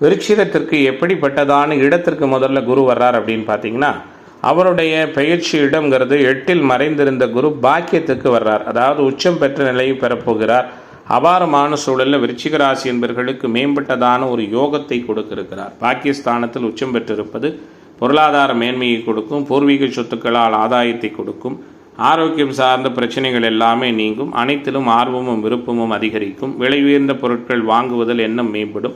விருச்சிகத்திற்கு எப்படிப்பட்டதான இடத்திற்கு முதல்ல குரு வர்றார் அப்படின்னு பார்த்தீங்கன்னா, அவருடைய பயிற்சி இடம்ங்கிறது 8ல் மறைந்திருந்த குரு பாக்கியத்துக்கு வர்றார். அதாவது உச்சம் பெற்ற நிலையை பெறப்போகிறார். அபாரமான சூழலில் விருச்சிக ராசி என்பவர்களுக்கு மேம்பட்டதான ஒரு யோகத்தை கொடுக்க இருக்கிறார். பாக்கியஸ்தானத்தில் உச்சம் பெற்றிருப்பது பொருளாதார மேன்மையை கொடுக்கும். பூர்வீக சொத்துக்களால் ஆதாயத்தை கொடுக்கும். ஆரோக்கியம் சார்ந்த பிரச்சனைகள் எல்லாமே நீங்கும். அனைத்திலும் ஆர்வமும் விருப்பமும் அதிகரிக்கும். விலை உயர்ந்த பொருட்கள் வாங்குவதில் எண்ணம் மேம்படும்.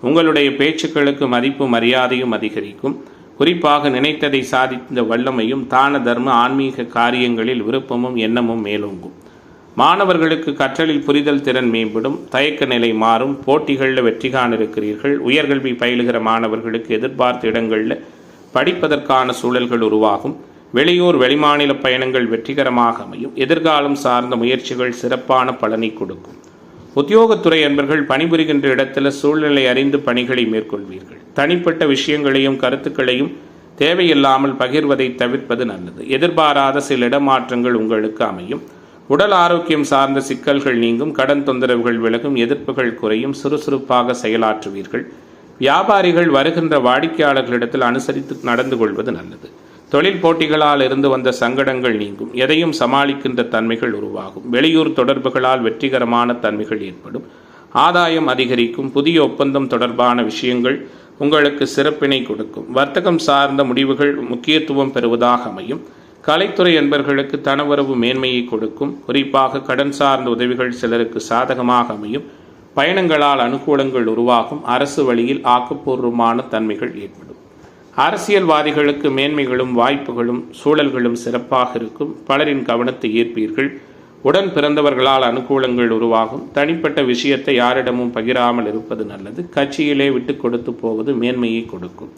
உங்களுடைய பேச்சுக்களுக்கு மதிப்பு மரியாதையும் அதிகரிக்கும். குறிப்பாக நினைத்ததை சாதித்த வல்லமையும், தான தர்ம ஆன்மீக காரியங்களில் விருப்பமும் எண்ணமும் மேலோங்கும். மாணவர்களுக்கு கற்றலில் புரிதல் திறன் மேம்படும். தயக்க நிலை மாறும். போட்டிகளில் வெற்றி காண இருக்கிறீர்கள். உயர்கல்வி பயிலுகிற மாணவர்களுக்கு எதிர்பார்த்த இடங்களில் படிப்பதற்கான சூழல்கள் உருவாகும். வெளியூர் வெளிமாநில பயணங்கள் வெற்றிகரமாக அமையும். எதிர்காலம் சார்ந்த முயற்சிகள் சிறப்பான பலனை கொடுக்கும். உத்தியோகத்துறை அன்பர்கள் பணிபுரிகின்ற இடத்துல சூழ்நிலை அறிந்து பணிகளை மேற்கொள்வீர்கள். தனிப்பட்ட விஷயங்களையும் கருத்துக்களையும் தேவையில்லாமல் பகிர்வதை தவிர்ப்பது நல்லது. எதிர்பாராத சில இடமாற்றங்கள் உங்களுக்கு அமையும். உடல் ஆரோக்கியம் சார்ந்த சிக்கல்கள் நீங்கும். கடன் தொந்தரவுகள் விலகும். எதிர்ப்புகள் குறையும். சுறுசுறுப்பாக செயலாற்றுவீர்கள். வியாபாரிகள் வருகின்ற வாடிக்கையாளர்களிடத்தில் அனுசரித்து நடந்து கொள்வது நல்லது. தொழில் போட்டிகளால் இருந்து வந்த சங்கடங்கள் நீங்கும். எதையும் சமாளிக்கின்ற தன்மைகள் உருவாகும். வெளியூர் தொடர்புகளால் வெற்றிகரமான தன்மைகள் ஏற்படும். ஆதாயம் அதிகரிக்கும். புதிய ஒப்பந்தம் தொடர்பான விஷயங்கள் உங்களுக்கு சிறப்பினை கொடுக்கும். வர்த்தகம் சார்ந்த முடிவுகள் முக்கியத்துவம் பெறுவதாக அமையும். கலைத்துறை என்பவர்களுக்கு தனவரவு மேன்மையை கொடுக்கும். குறிப்பாக கடன் சார்ந்த உதவிகள் சிலருக்கு சாதகமாக அமையும். பயணங்களால் அனுகூலங்கள் உருவாகும். அரசு வழியில் ஆக்கப்பூர்வமான தன்மைகள் ஏற்படும். அரசியல்வாதிகளுக்கு மேன்மைகளும் வாய்ப்புகளும் சூழல்களும் சிறப்பாக இருக்கும். பலரின் கவனத்தை ஈர்ப்பீர்கள். உடன் பிறந்தவர்களால் அனுகூலங்கள் உருவாகும். தனிப்பட்ட விஷயத்தை யாரிடமும் பகிராமல் இருப்பது நல்லது. கட்சியிலே விட்டு கொடுத்து போவது மேன்மையை கொடுக்கும்.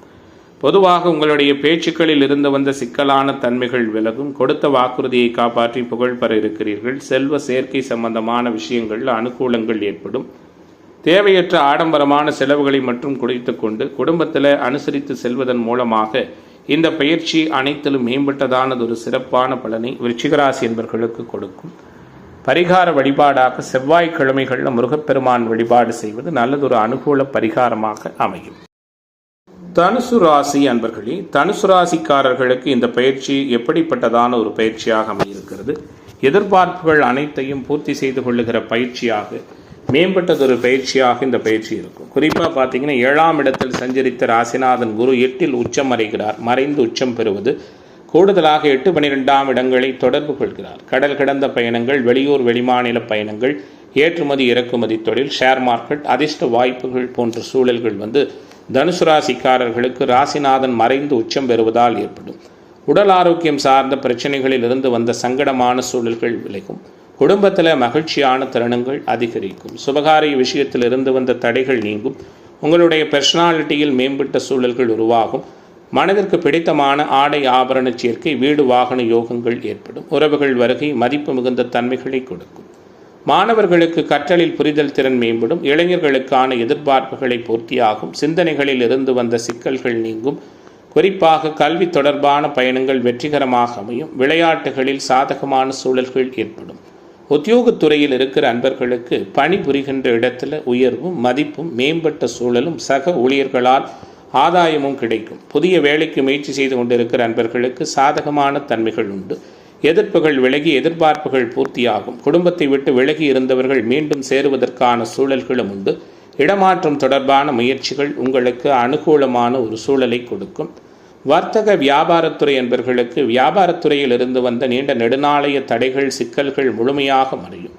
பொதுவாக உங்களுடைய பேச்சுக்களில் இருந்து வந்த சிக்கலான தன்மைகள் விலகும். கொடுத்த வாக்குறுதியை காப்பாற்றி புகழ் பெற இருக்கிறீர்கள். செல்வ சேர்க்கை சம்பந்தமான விஷயங்களில் அனுகூலங்கள் ஏற்படும். தேவையற்ற ஆடம்பரமான செலவுகளை மட்டும் குறைத்து கொண்டு குடும்பத்தில் அனுசரித்து செல்வதன் மூலமாக இந்த பயிற்சி அனைத்திலும் மேம்பட்டதானதொரு சிறப்பான பலனை விருச்சிகராசி என்பவர்களுக்கு கொடுக்கும். பரிகார வழிபாடாக செவ்வாய்க்கிழமைகளில் முருகப்பெருமான் வழிபாடு செய்வது நல்லதொரு அனுகூல பரிகாரமாக அமையும். தனுசு ராசி அன்பர்களே, தனுசு ராசிக்காரர்களுக்கு இந்த பயிற்சி எப்படிப்பட்டதான ஒரு பயிற்சியாக அமையிருக்கிறது? எதிர்பார்ப்புகள் அனைத்தையும் பூர்த்தி செய்து கொள்ளுகிற பயிற்சியாக, மேம்பட்டதொரு பயிற்சியாக இந்த பயிற்சி இருக்கும். குறிப்பாக பார்த்தீங்கன்னா 7ஆம் இடத்தில் சஞ்சரித்த ராசிநாதன் குரு 8ல் உச்சம் அடைகிறார். மறைந்து உச்சம் பெறுவது. கூடுதலாக 8, 12ஆம் இடங்களை தொடர்பு கொள்கிறார். கடல் கடந்த பயணங்கள், வெளியூர் வெளிமாநில பயணங்கள், ஏற்றுமதி இறக்குமதி தொழில், ஷேர் மார்க்கெட், அதிர்ஷ்ட வாய்ப்புகள் போன்ற சூழல்கள் தனுசு ராசிக்காரர்களுக்கு ராசிநாதன் மறைந்து உச்சம் பெறுவதால் ஏற்படும். உடல் ஆரோக்கியம் சார்ந்த பிரச்சனைகளில் இருந்து வந்த சங்கடமான சூழல்கள் விலகும். குடும்பத்தில் மகிழ்ச்சியான தருணங்கள் அதிகரிக்கும். சுபகாரிய விஷயத்தில் இருந்து வந்த தடைகள் நீங்கும். உங்களுடைய பர்சனாலிட்டியில் மேம்பட்ட சூழல்கள் உருவாகும். மனதிற்கு பிடித்தமான ஆடை ஆபரண சேர்க்கை, வீடு வாகன யோகங்கள் ஏற்படும். உறவுகள் வருகை மதிப்பு மிகுந்த தன்மைகளை கொடுக்கும். மாணவர்களுக்கு கற்றலில் புரிதல் திறன் மேம்படும். இளைஞர்களுக்கான எதிர்பார்ப்புகளை பூர்த்தியாகும். சிந்தனைகளில் இருந்து வந்த சிக்கல்கள் நீங்கும். குறிப்பாக கல்வி தொடர்பான பயணங்கள் வெற்றிகரமாக அமையும். விளையாட்டுகளில் சாதகமான சூழல்கள் ஏற்படும். உத்தியோகத்துறையில் இருக்கிற அன்பர்களுக்கு பணிபுரிகின்ற இடத்துல உயர்வும் மதிப்பும் மேம்பட்ட சூழலும் சக ஊழியர்களால் ஆதாயமும் கிடைக்கும். புதிய வேலைக்கு முயற்சி செய்து கொண்டிருக்கிற அன்பர்களுக்கு சாதகமான தன்மைகள் உண்டு. எதிர்ப்புகள் விலகி எதிர்பார்ப்புகள் பூர்த்தியாகும். குடும்பத்தை விட்டு விலகி இருந்தவர்கள் மீண்டும் சேருவதற்கான சூழல்களும் உண்டு. இடமாற்றம் தொடர்பான முயற்சிகள் உங்களுக்கு அனுகூலமான ஒரு சூழலை கொடுக்கும். வர்த்தக வியாபாரத்துறை என்பவர்களுக்கு வியாபாரத்துறையில் இருந்து வந்த நீண்ட நெடுநாளைய தடைகள் சிக்கல்கள் முழுமையாக மறையும்.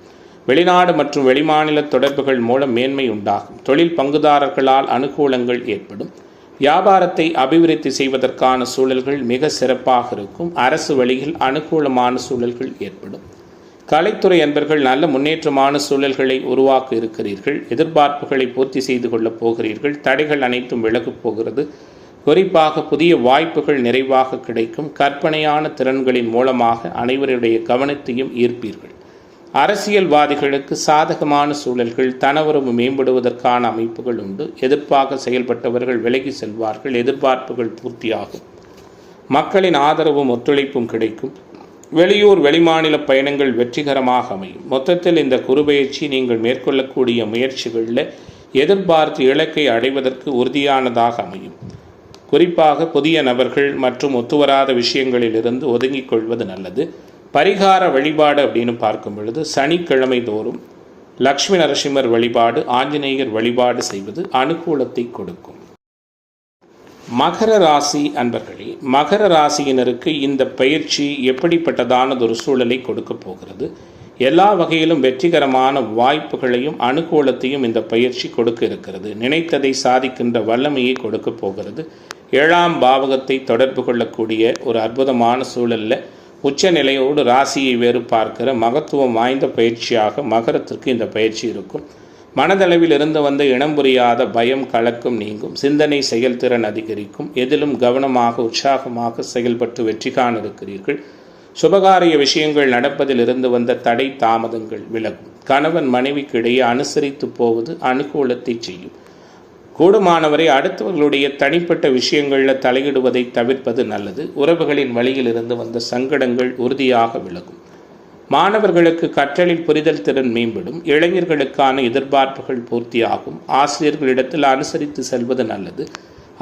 வெளிநாடு மற்றும் வெளிமாநில தொடர்புகள் மூலம் மேன்மை உண்டாகும். தொழில் பங்குதாரர்களால் அனுகூலங்கள் ஏற்படும். வியாபாரத்தை அபிவிருத்தி செய்வதற்கான சூழல்கள் மிக சிறப்பாக இருக்கும். அரசு வழியில் அனுகூலமான சூழல்கள் ஏற்படும். கலைத்துறை அன்பர்கள் நல்ல முன்னேற்றமான சூழல்களை உருவாக்க இருக்கிறீர்கள். எதிர்பார்ப்புகளை பூர்த்தி செய்து கொள்ளப் போகிறீர்கள். தடைகள் அனைத்தும் விலகப் போகிறது. குறிப்பாக புதிய வாய்ப்புகள் நிறைவாக கிடைக்கும். கற்பனையான திறன்களின் மூலமாக அனைவருடைய கவனத்தையும் ஈர்ப்பீர்கள். அரசியல்வாதிகளுக்கு சாதகமான சூழல்கள், தனவரவு மேம்படுவதற்கான அமைப்புகள் உண்டு. எதிர்ப்பாக செயல்பட்டவர்கள் விலகி செல்வார்கள். எதிர்பார்ப்புகள் பூர்த்தியாகும். மக்களின் ஆதரவும் ஒத்துழைப்பும் கிடைக்கும். வெளியூர் வெளிமாநில பயணங்கள் வெற்றிகரமாக அமையும். மொத்தத்தில் இந்த குருபெயர்ச்சி நீங்கள் மேற்கொள்ளக்கூடிய முயற்சிகளில் எதிர்பார்த்து இலக்கை அடைவதற்கு உறுதியானதாக அமையும். குறிப்பாக புதிய நபர்கள் மற்றும் ஒத்துவராத விஷயங்களிலிருந்து ஒதுங்கிக் கொள்வது நல்லது. பரிகார வழிபாடு அப்படின்னு பார்க்கும் பொழுது சனிக்கிழமை தோறும் லக்ஷ்மி நரசிம்மர் வழிபாடு, ஆஞ்சநேயர் வழிபாடு செய்வது அனுகூலத்தை கொடுக்கும். மகர ராசி அன்பர்களே, மகர ராசியினருக்கு இந்த பயிற்சி எப்படிப்பட்டதானதொரு சூழலை கொடுக்க போகிறது? எல்லா வகையிலும் வெற்றிகரமான வாய்ப்புகளையும் அனுகூலத்தையும் இந்த பயிற்சி கொடுக்க இருக்கிறது. நினைத்ததை சாதிக்கின்ற வல்லமையை கொடுக்க போகிறது. 7ஆம் பாவகத்தை தொடர்பு கொள்ளக்கூடிய ஒரு அற்புதமான சூழலில் உச்சநிலையோடு ராசியை வேறு பார்க்கிற மகத்துவம் வாய்ந்த பயிற்சியாக மகரத்திற்கு இந்த பயிற்சி இருக்கும். மனதளவில் இருந்து வந்த இனம் புரியாத பயம், கலக்கம் நீங்கும். சிந்தனை செயல்திறன் அதிகரிக்கும். எதிலும் கவனமாக உற்சாகமாக செயல்பட்டு வெற்றி காண இருக்கிறீர்கள். சுபகாரிய விஷயங்கள் நடப்பதில் இருந்து வந்த தடை தாமதங்கள் விலகும். கணவன் மனைவிக்கு இடையே அனுசரித்து போவது அனுகூலத்தை செய்யும். கூடுமானவரை அடுத்தவர்களுடைய தனிப்பட்ட விஷயங்களில் தலையிடுவதை தவிர்ப்பது நல்லது. உறவுகளின் வழியில் இருந்து வந்த சங்கடங்கள் உறுதியாக விலகும். மாணவர்களுக்கு கற்றலில் புரிதல் திறன் மேம்படும். இளைஞர்களுக்கான எதிர்பார்ப்புகள் பூர்த்தியாகும். ஆசிரியர்களிடத்தில் அனுசரித்து செல்வது நல்லது.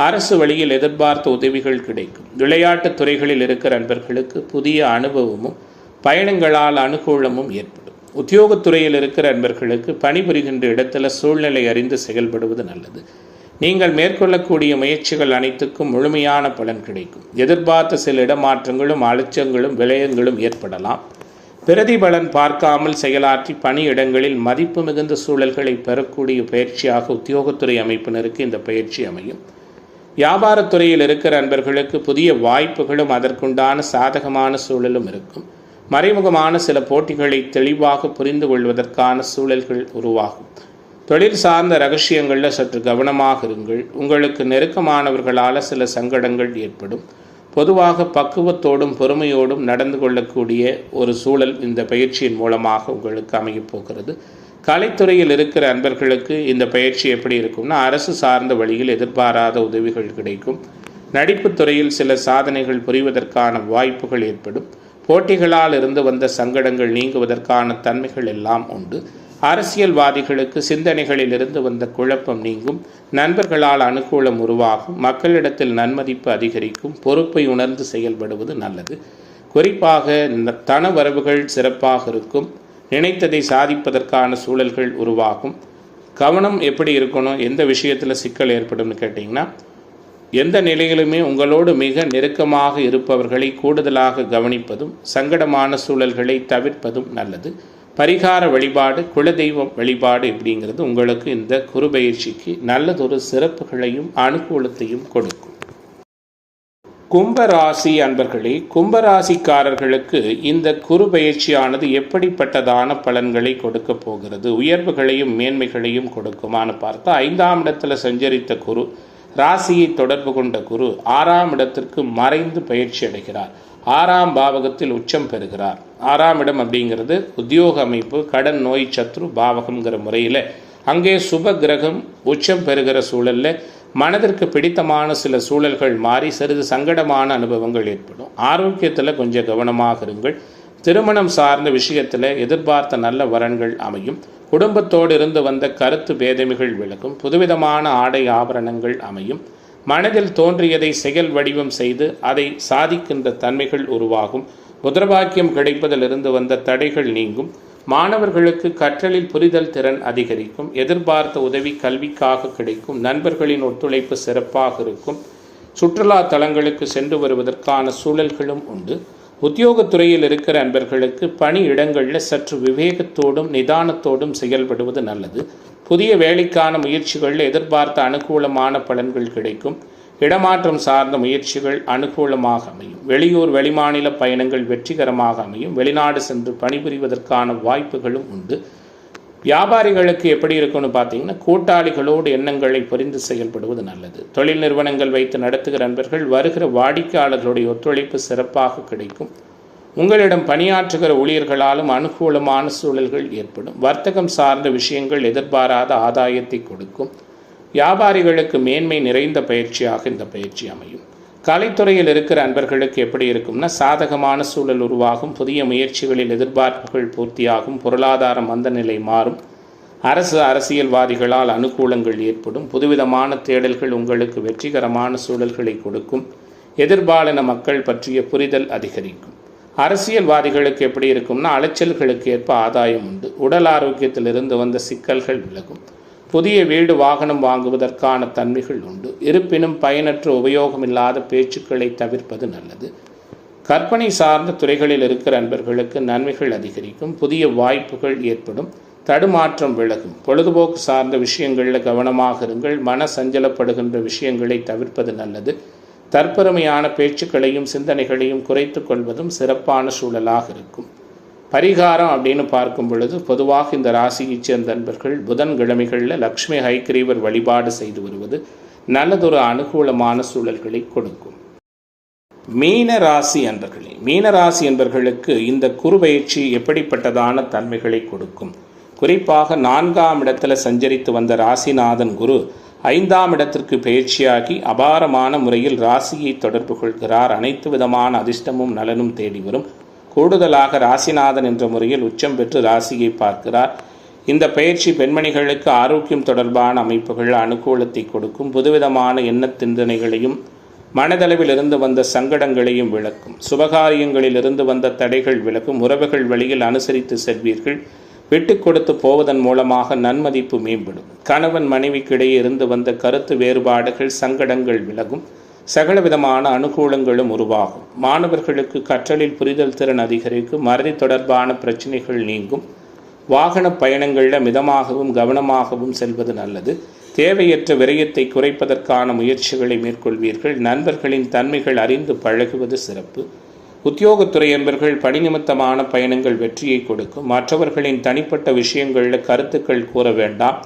அரசு வழியில் எதிர்பார்த்த உதவிகள் கிடைக்கும். விளையாட்டுத் துறைகளில் இருக்கிற நண்பர்களுக்கு புதிய அனுபவமும் பயணங்களால் அனுகூலமும் ஏற்படும். உத்தியோகத்துறையில் இருக்கிற நண்பர்களுக்கு பணிபுரிகின்ற இடத்துல சூழ்நிலை அறிந்து செயல்படுவது நல்லது. நீங்கள் மேற்கொள்ளக்கூடிய முயற்சிகள் அனைத்துக்கும் முழுமையான பலன் கிடைக்கும். எதிர்பார்த்த சில இடமாற்றங்களும் அலட்சியங்களும் விரயங்களும் ஏற்படலாம். பிரதிபலன் பார்க்காமல் செயலாற்றி பணியிடங்களில் மதிப்பு மிகுந்த சூழல்களை பெறக்கூடிய பயிற்சியாக உத்தியோகத்துறை அமைப்பினருக்கு இந்த பயிற்சி அமையும். வியாபாரத்துறையில் இருக்கிற நண்பர்களுக்கு புதிய வாய்ப்புகளும் அதற்குண்டான சாதகமான சூழலும் இருக்கும். மறைமுகமான சில போட்டிகளை தெளிவாக புரிந்து கொள்வதற்கான சூழல்கள் உருவாகும். தொழில் சார்ந்த ரகசியங்களில் சற்று கவனமாக இருங்கள். உங்களுக்கு நெருக்கமானவர்களால் சில சங்கடங்கள் ஏற்படும். பொதுவாக பக்குவத்தோடும் பொறுமையோடும் நடந்து கொள்ளக்கூடிய ஒரு சூழல் இந்த பயிற்சியின் மூலமாக உங்களுக்கு அமையப் போகிறது. கலைத்துறையில் இருக்கிற அன்பர்களுக்கு இந்த பயிற்சி எப்படி இருக்கும்னா, அரசு சார்ந்த வழியில் எதிர்பாராத உதவிகள் கிடைக்கும். நடிப்புத் துறையில் சில சாதனைகள் புரிவதற்கான வாய்ப்புகள் ஏற்படும். போட்டிகளால் இருந்து வந்த சங்கடங்கள் நீங்குவதற்கான தன்மைகள் எல்லாம் உண்டு. அரசியல்வாதிகளுக்கு சிந்தனைகளில் இருந்து வந்த குழப்பம் நீங்கும். நண்பர்களால் அனுகூலம் உருவாகும். மக்களிடத்தில் நன்மதிப்பு அதிகரிக்கும். பொறுப்பை உணர்ந்து செயல்படுவது நல்லது. குறிப்பாக தன வரவுகள் சிறப்பாக இருக்கும். நினைத்ததை சாதிப்பதற்கான சூழல்கள் உருவாகும். கவனம் எப்படி இருக்கணும், எந்த விஷயத்தில் சிக்கல் ஏற்படும்னு கேட்டிங்கன்னா, எந்த நிலையிலுமே உங்களோடு மிக நெருக்கமாக இருப்பவர்களை கூடுதலாக கவனிப்பதும் சங்கடமான சூழல்களை தவிர்ப்பதும் நல்லது. பரிகார வழிபாடு, குலதெய்வம் வழிபாடு இப்படிங்கிறது உங்களுக்கு இந்த குருபெயர்ச்சிக்கு நல்லதொரு சிறப்புகளையும் அனுகூலத்தையும் கொடுக்கும். கும்பராசி அன்பர்களே, கும்பராசிக்காரர்களுக்கு இந்த குரு பயிற்சியானது எப்படிப்பட்டதான பலன்களை கொடுக்க போகிறது? உயர்வுகளையும் மேன்மைகளையும் கொடுக்குமான்னு பார்த்தா, 5ஆம் இடத்துல சஞ்சரித்த குரு, ராசியை தொடர்பு கொண்ட குரு 6ஆம் இடத்திற்கு மறைந்து பயிற்சி அடைகிறார். 6ஆம் பாவகத்தில் உச்சம் பெறுகிறார். 6ஆம் இடம் அப்படிங்கிறது உத்தியோக அமைப்பு, கடன், நோய், சத்ரு பாவகம்ங்கிற முறையில் அங்கே சுப கிரகம் உச்சம் பெறுகிற சூழலில் மனதிற்கு பிடித்தமான சில சூழல்கள் மாறி சிறிது சங்கடமான அனுபவங்கள் ஏற்படும். ஆரோக்கியத்தில் கொஞ்சம் கவனமாக இருங்கள். திருமணம் சார்ந்த விஷயத்தில் எதிர்பார்த்த நல்ல வரன்கள் அமையும். குடும்பத்தோடு இருந்து வந்த கருத்து பேதமைகள் விலகும். புதுவிதமான ஆடை ஆபரணங்கள் அமையும். மனதில் தோன்றியதை செயல் வடிவம் செய்து அதை சாதிக்கின்ற தன்மைகள் உருவாகும். புத்திரபாக்கியம் கிடைப்பதிலிருந்து வந்த தடைகள் நீங்கும். மாணவர்களுக்கு கற்றலில் புரிதல் திறன் அதிகரிக்கும். எதிர்பார்த்த உதவி கல்விக்காக கிடைக்கும். நண்பர்களின் ஒத்துழைப்பு சிறப்பாக இருக்கும். சுற்றுலா தலங்களுக்கு சென்று வருவதற்கான சூழல்களும் உண்டு. உத்தியோகத்துறையில் இருக்கிற அன்பர்களுக்கு பணி இடங்களில் சற்று விவேகத்தோடும் நிதானத்தோடும் செயல்படுவது நல்லது. புதிய வேலைக்கான முயற்சிகளில் எதிர்பார்த்த அனுகூலமான பலன்கள் கிடைக்கும். இடமாற்றம் சார்ந்த முயற்சிகள் அனுகூலமாக அமையும். வெளியூர் வெளிமாநில பயணங்கள் வெற்றிகரமாக அமையும். வெளிநாடு சென்று பணிபுரிவதற்கான வாய்ப்புகளும் உண்டு. வியாபாரிகளுக்கு எப்படி இருக்குன்னு பார்த்தீங்கன்னா, கூட்டாளிகளோடு எண்ணங்களை புரிந்து செயல்படுவது நல்லது. தொழில் நிறுவனங்கள் வைத்து நடத்துகிற நண்பர்கள் வருகிற வாடிக்கையாளர்களுடைய ஒத்துழைப்பு சிறப்பாக கிடைக்கும். உங்களிடம் பணியாற்றுகிற ஊழியர்களாலும் அனுகூலமான சூழல்கள் ஏற்படும். வர்த்தகம் சார்ந்த விஷயங்கள் எதிர்பாராத ஆதாயத்தை கொடுக்கும். வியாபாரிகளுக்கு மேன்மை நிறைந்த பயிற்சியாக இந்த பயிற்சி அமையும். கலைத்துறையில் இருக்கிற அன்பர்களுக்கு எப்படி இருக்கும்னா, சாதகமான சூழல் உருவாகும். புதிய முயற்சிகளில் எதிர்பார்ப்புகள் பூர்த்தியாகும். பொருளாதார மந்த நிலை மாறும். அரசியல்வாதிகளால் அனுகூலங்கள் ஏற்படும். புதுவிதமான தேடல்கள் உங்களுக்கு வெற்றிகரமான சூழல்களை கொடுக்கும். எதிர்பாலின மக்கள் பற்றிய புரிதல் அதிகரிக்கும். அரசியல்வாதிகளுக்கு எப்படி இருக்கும்னா, அலைச்சல்களுக்கு ஏற்ப ஆதாயம் உண்டு. உடல் ஆரோக்கியத்திலிருந்து வந்த சிக்கல்கள் விலகும். புதிய வீடு வாகனம் வாங்குவதற்கான தன்மைகள் உண்டு. இருப்பினும் பயனற்ற உபயோகமில்லாத பேச்சுக்களை தவிர்ப்பது நல்லது. கற்பனை சார்ந்த துறைகளில் இருக்கிற அன்பர்களுக்கு நன்மைகள் அதிகரிக்கும். புதிய வாய்ப்புகள் ஏற்படும். தடுமாற்றம் விலகும். பொழுதுபோக்கு சார்ந்த விஷயங்களில் கவனமாக இருங்கள். மன சஞ்சலப்படுகின்ற விஷயங்களை தவிர்ப்பது நல்லது. தற்பெருமையான பேச்சுக்களையும் சிந்தனைகளையும் குறைத்து கொள்வதும் சிறப்பான சூழலாக இருக்கும். பரிகாரம் அப்படின்னு பார்க்கும் பொழுது, பொதுவாக இந்த ராசியைச் சேர்ந்த நண்பர்கள் புதன்கிழமைகளில் லக்ஷ்மி ஹைகிரீவர் வழிபாடு செய்து வருவது நல்லதொரு அனுகூலமான சூழல்களை கொடுக்கும். மீன ராசி அன்பர்களே, மீன ராசி என்பர்களுக்கு இந்த குரு பயிற்சி எப்படிப்பட்டதான தன்மைகளை கொடுக்கும்? குறிப்பாக 4ஆம் இடத்துல சஞ்சரித்து வந்த ராசிநாதன் குரு 5ஆம் இடத்திற்கு பயிற்சியாகி அபாரமான முறையில் ராசியை தொடர்பு கொள்கிறார். அனைத்து விதமான அதிர்ஷ்டமும் நலனும் தேடி வரும். கூடுதலாக ராசிநாதன் என்ற முறையில் உச்சம் பெற்று ராசியை பார்க்கிறார். இந்த பயிற்சி பெண்மணிகளுக்கு ஆரோக்கியம் தொடர்பான அமைப்புகள் அனுகூலத்தை கொடுக்கும். புதுவிதமான எண்ண சிந்தனைகளையும் மனதளவில் இருந்து வந்த சங்கடங்களையும் விளக்கும். சுபகாரியங்களில் இருந்து வந்த தடைகள் விலகும். உறவுகள் வழியில் அனுசரித்து செல்வீர்கள். விட்டு கொடுத்து போவதன் மூலமாக நன்மதிப்பு மேம்படும். கணவன் மனைவிக்கிடையே இருந்து வந்த கருத்து வேறுபாடுகள் சங்கடங்கள் விலகும். சகல விதமான அனுகூலங்களும் உருவாகும். மாணவர்களுக்கு கற்றலில் புரிதல் திறன் அதிகரிக்கும். மறதி தொடர்பான பிரச்சனைகள் நீங்கும். வாகன பயணங்களில் மிதமாகவும் கவனமாகவும் செல்வது நல்லது. தேவையற்ற விரயத்தை குறைப்பதற்கான முயற்சிகளை மேற்கொள்வீர்கள். நண்பர்களின் தன்மைகள் அறிந்து பழகுவது சிறப்பு. உத்தியோகத்துறை என்பர்கள் பணி நிமித்தமான பயணங்கள் வெற்றியை கொடுக்கும். மற்றவர்களின் தனிப்பட்ட விஷயங்களில் கருத்துக்கள் கூற வேண்டாம்.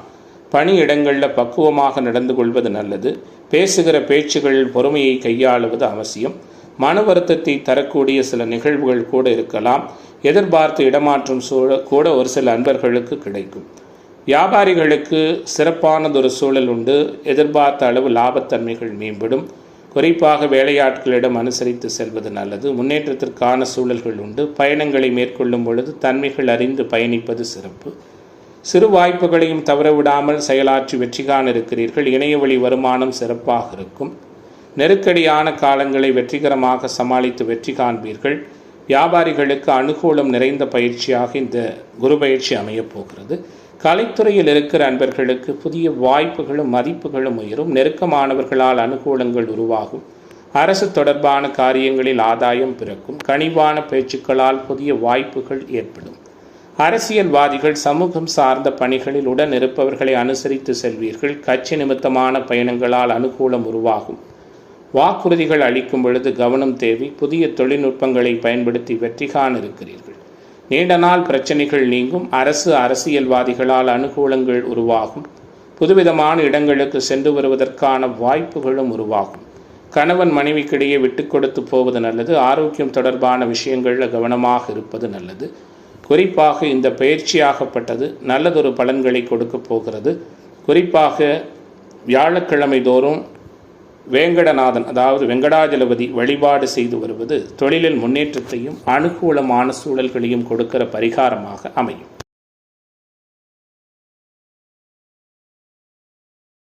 பணியிடங்களில் பக்குவமாக நடந்து கொள்வது நல்லது. பேசுகிற பேச்சுகளில் பொறுமையை கையாளுவது அவசியம். மன வருத்தத்தை தரக்கூடிய சில நிகழ்வுகள் கூட இருக்கலாம். எதிர்பார்த்து இடமாற்றும் சூழல் கூட ஒரு சில அன்பர்களுக்கு கிடைக்கும். வியாபாரிகளுக்கு சிறப்பானதொரு சூழல் உண்டு. எதிர்பார்த்த அளவு லாபத்தன்மைகள் மேம்படும். குறிப்பாக வேலையாட்களிடம் அனுசரித்து செல்வது நல்லது. முன்னேற்றத்திற்கான சூழல்கள் உண்டு. பயணங்களை மேற்கொள்ளும் பொழுது தன்மைகள் அறிந்து பயணிப்பது சிறப்பு. சிறு வாய்ப்புகளையும் தவறவிடாமல் செயலாற்றி வெற்றி காண இருக்கிறீர்கள். இணைய வழி வருமானம் சிறப்பாக இருக்கும். நெருக்கடியான காலங்களை வெற்றிகரமாக சமாளித்து வெற்றி காண்பீர்கள். வியாபாரிகளுக்கு அனுகூலம் நிறைந்த பயிற்சியாக இந்த குரு பயிற்சி அமையப் போகிறது. கலைத்துறையில் இருக்கிற அன்பர்களுக்கு புதிய வாய்ப்புகளும் மதிப்புகளும் உயரும். நெருக்கமானவர்களால் அனுகூலங்கள் உருவாகும். அரசு தொடர்பான காரியங்களில் ஆதாயம் பிறக்கும். கனிவான பேச்சுக்களால் புதிய வாய்ப்புகள் ஏற்படும். அரசியல்வாதிகள் சமூகம் சார்ந்த பணிகளில் உடன் இருப்பவர்களை அனுசரித்து செல்வீர்கள். கட்சி நிமித்தமான பயணங்களால் அனுகூலம் உருவாகும். வாக்குறுதிகள் அளிக்கும் பொழுது கவனம் தேவை. புதிய தொழில்நுட்பங்களை பயன்படுத்தி வெற்றி காண இருக்கிறீர்கள். நீண்ட நாள் பிரச்சனைகள் நீங்கும். அரசியல்வாதிகளால் அனுகூலங்கள் உருவாகும். புதுவிதமான இடங்களுக்கு சென்று வருவதற்கான வாய்ப்புகளும் உருவாகும். கணவன் மனைவிக்கிடையே விட்டு கொடுத்து போவது நல்லது. ஆரோக்கியம் தொடர்பான விஷயங்களில் கவனமாக இருப்பது நல்லது. குறிப்பாக இந்த பயிற்சியாகப்பட்டது நல்லதொரு பலன்களை கொடுக்க போகிறது. குறிப்பாக வியாழக்கிழமை தோறும் வேங்கடநாதன் அதாவது வெங்கடாஜலபதி வழிபாடு செய்து வருவது தொழிலில் முன்னேற்றத்தையும் அனுகூலமான சூழல்களையும் கொடுக்கிற பரிகாரமாக அமையும்.